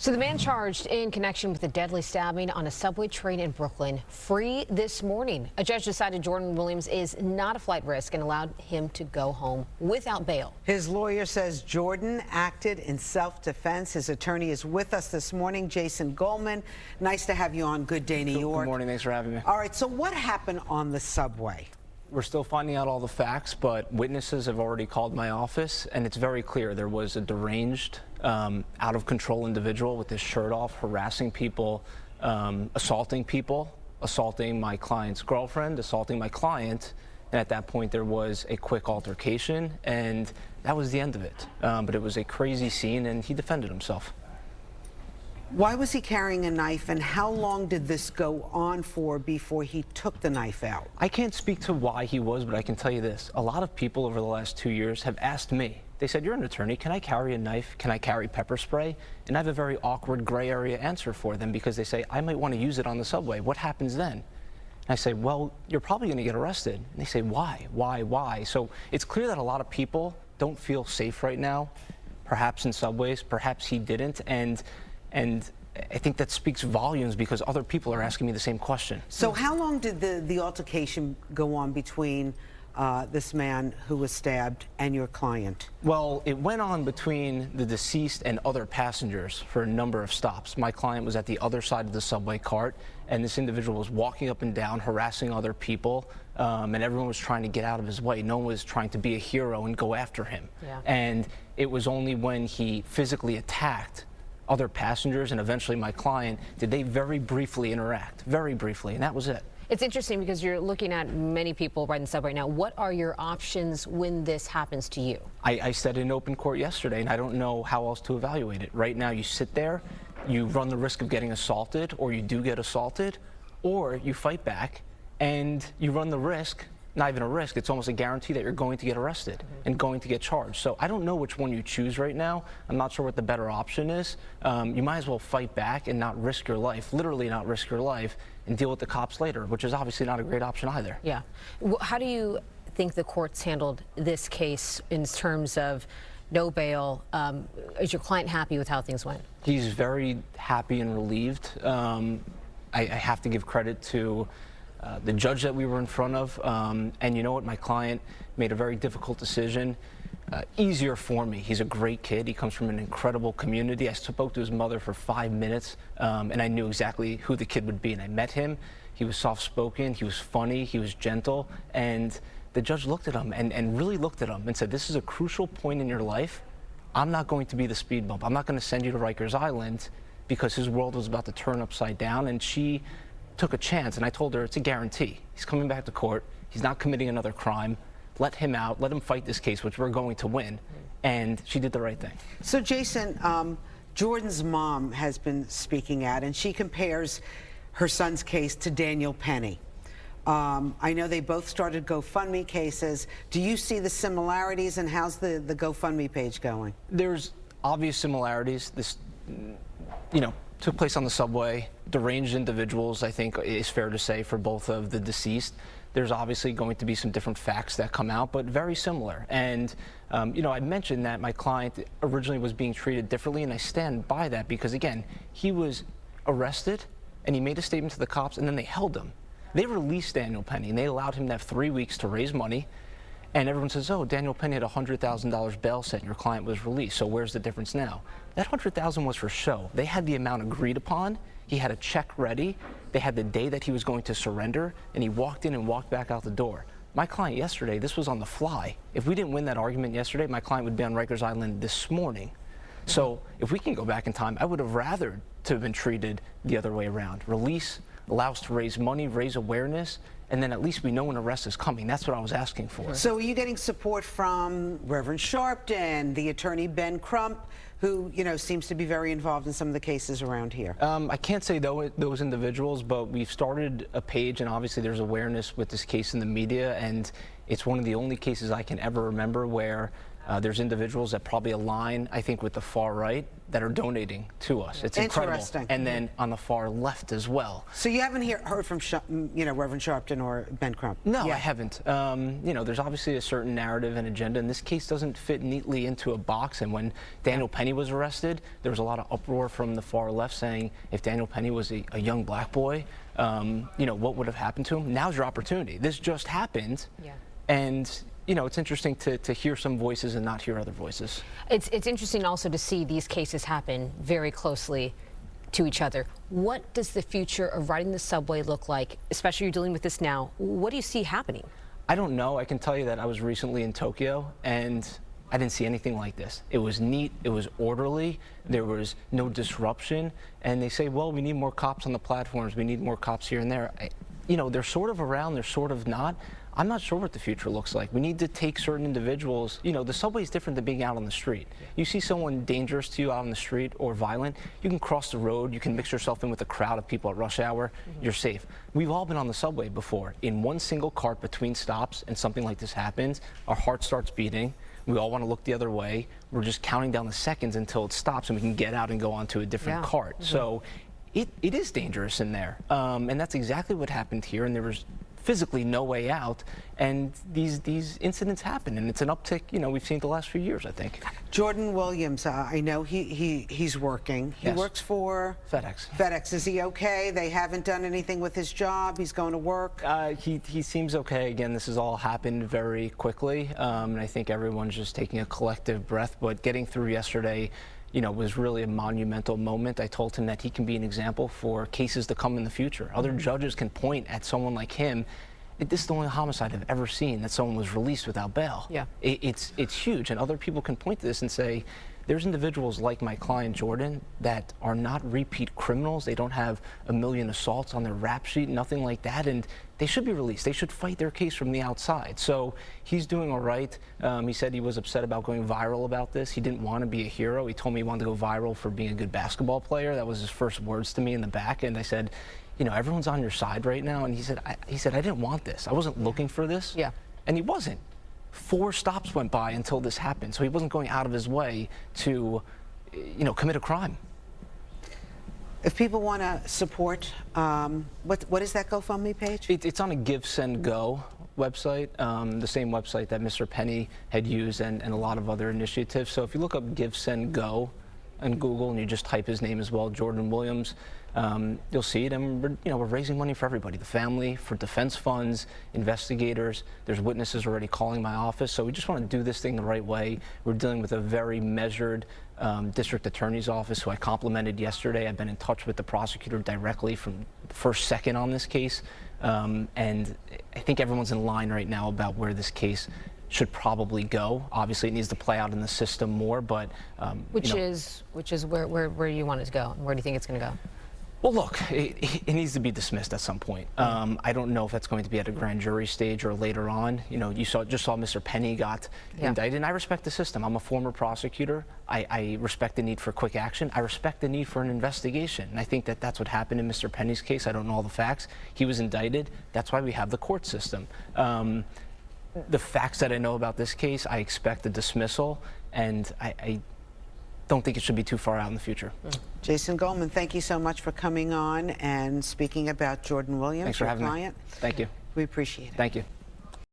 So the man charged in connection with a deadly stabbing on a subway train in Brooklyn free this morning. A judge decided Jordan Williams is not a flight risk and allowed him to go home without bail. His lawyer says Jordan acted in self-defense. His attorney is with us this morning, Jason Goldman. Nice to have you on Good Day New York. Good morning. Thanks for having me. All right, so what happened on the subway? We're still finding out all the facts, but witnesses have already called my office, and it's very clear there was a deranged, out of control individual with his shirt off, harassing people, assaulting my client's girlfriend, assaulting my client, and at that point there was a quick altercation, and that was the end of it. But it was a crazy scene, and he defended himself. Why was he carrying a knife, and how long did this go on for before he took the knife out? I can't speak to why he was, but I can tell you this. A lot of people over the last 2 years have asked me. They said, you're an attorney, can I carry a knife? Can I carry pepper spray? And I have a very awkward gray area answer for them because they say, I might want to use it on the subway. What happens then? And I say, well, you're probably going to get arrested. And they say, why? Why? So it's clear that a lot of people don't feel safe right now, perhaps in subways, perhaps he didn't. And I think that speaks volumes because other people are asking me the same question. So how long did the altercation go on between this man who was stabbed and your client? Well, it went on between the deceased and other passengers for a number of stops. My client was at the other side of the subway cart, and this individual was walking up and down, harassing other people, and everyone was trying to get out of his way. No one was trying to be a hero and go after him. Yeah. And it was only when he physically attacked other passengers and eventually my client did they very briefly interact, very briefly, and that was it. It's interesting because you're looking at many people riding the subway now. What are your options when this happens to you? I said in open court yesterday, and I don't know how else to evaluate it. Right now, you sit there, you run the risk of getting assaulted, or you do get assaulted, or you fight back, and you run the risk, not even a risk, it's almost a guarantee that you're going to get arrested and going to get charged. So I don't know which one you choose right now. I'm not sure what the better option is. You might as well fight back and not risk your life, literally not risk your life, and deal with the cops later, which is obviously not a great option either. Yeah. How do you think the courts handled this case in terms of no bail? Is your client happy with how things went? He's very happy and relieved. I have to give credit to the judge that we were in front of, and you know what, my client made a very difficult decision. Easier for me. He's a great kid. He comes from an incredible community. I spoke to his mother for 5 minutes, and I knew exactly who the kid would be, and I met him. He was soft-spoken, he was funny, he was gentle, and the judge looked at him and really looked at him and said, this is a crucial point in your life. I'm not going to be the speed bump. I'm not going to send you to Rikers Island because his world was about to turn upside down, and she took a chance, and I told her it's a guarantee. He's coming back to court. He's not committing another crime. Let him out. Let him fight this case, which we're going to win. And she did the right thing. So, Jason, Jordan's mom has been speaking out, and she compares her son's case to Daniel Penny. I know they both started GoFundMe cases. Do you see the similarities, and how's the GoFundMe page going? There's obvious similarities. This, took place on the subway. Deranged individuals, I think, is fair to say for both of the deceased. There's obviously going to be some different facts that come out, but very similar. And, I mentioned that my client originally was being treated differently, and I stand by that because, again, he was arrested, and he made a statement to the cops, and then they held him. They released Daniel Penny, and they allowed him to have 3 weeks to raise money. And everyone says, oh, Daniel Penny had a $100,000 bail set and your client was released, so where's the difference now? That $100,000 was for show. They had the amount agreed upon. He had a check ready. They had the day that he was going to surrender, and he walked in and walked back out the door. My client yesterday, this was on the fly. If we didn't win that argument yesterday, my client would be on Rikers Island this morning. So if we can go back in time, I would have rather to have been treated the other way around. Release, allow us to raise money, raise awareness, and then at least we know when arrest is coming. That's what I was asking for. So are you getting support from Reverend Sharpton, the attorney Ben Crump, who, seems to be very involved in some of the cases around here? I can't say those individuals, but we've started a page, and obviously there's awareness with this case in the media, and it's one of the only cases I can ever remember where There's individuals that probably align, I think, with the far right that are donating to us. It's incredible. Interesting. And then on the far left as well. So you haven't heard from Reverend Sharpton or Ben Crump? No, I haven't. There's obviously a certain narrative and agenda, and this case doesn't fit neatly into a box. And when Daniel Penny was arrested, there was a lot of uproar from the far left saying if Daniel Penny was a young black boy, what would have happened to him? Now's your opportunity. This just happened. Yeah. And it's interesting to hear some voices and not hear other voices. It's interesting also to see these cases happen very closely to each other. What does the future of riding the subway look like, especially you're dealing with this now? What do you see happening? I don't know. I can tell you that I was recently in Tokyo, and I didn't see anything like this. It was neat, it was orderly, there was no disruption, and they say, well, we need more cops on the platforms, we need more cops here and there. They're sort of around, they're sort of not. I'm not sure what the future looks like. We need to take certain individuals. The subway is different than being out on the street. You see someone dangerous to you out on the street or violent, you can cross the road, you can mix yourself in with a crowd of people at rush hour, you're safe. We've all been on the subway before. In one single cart between stops and something like this happens, our heart starts beating. We all want to look the other way. We're just counting down the seconds until it stops and we can get out and go onto a different cart. So it is dangerous in there. And that's exactly what happened here. And there was physically no way out, and these incidents happen, and it's an uptick we've seen the last few years, I think. Jordan Williams, I know he's working. He works for FedEx. Is he okay? They haven't done anything with his job. He's going to work. He seems okay. Again, this has all happened very quickly, and I think everyone's just taking a collective breath. But getting through yesterday, was really a monumental moment. I told him that he can be an example for cases to come in the future. Other judges can point at someone like him. This is the only homicide I've ever seen that someone was released without bail. Yeah. It's huge, and other people can point to this and say, there's individuals like my client Jordan that are not repeat criminals. They don't have a million assaults on their rap sheet, nothing like that, and they should be released. They should fight their case from the outside. So he's doing all right. He said he was upset about going viral about this. He didn't want to be a hero. He told me he wanted to go viral for being a good basketball player. That was his first words to me in the back, and I said, everyone's on your side right now. And he said, I didn't want this. I wasn't looking for this. Yeah. And he wasn't. 4 stops went by until this happened, so he wasn't going out of his way to, commit a crime. If people want to support, what is that GoFundMe page? It's on a Give, Send, Go website, the same website that Mr. Penny had used and a lot of other initiatives. So if you look up Give, Send, Go on Google and you just type his name as well, Jordan Williams, you'll see it. And we're raising money for everybody, the family, for defense funds, investigators. There's witnesses already calling my office. So we just want to do this thing the right way. We're dealing with a very measured district attorney's office who I complimented yesterday. I've been in touch with the prosecutor directly from the first second on this case. And I think everyone's in line right now about where this case should probably go. Obviously, it needs to play out in the system more, but which is where you want it to go, and where do you think it's going to go? Well, look, it needs to be dismissed at some point. I don't know if that's going to be at a grand jury stage or later on. You just saw Mr. Penny got indicted, and I respect the system. I'm a former prosecutor. I respect the need for quick action. I respect the need for an investigation, and I think that that's what happened in Mr. Penny's case. I don't know all the facts. He was indicted. That's why we have the court system. The facts that I know about this case, I expect a dismissal, and I don't think it should be too far out in the future. Jason Goldman, thank you so much for coming on and speaking about Jordan Williams, Thanks for your having client. me. Thank you. We appreciate it. Thank you.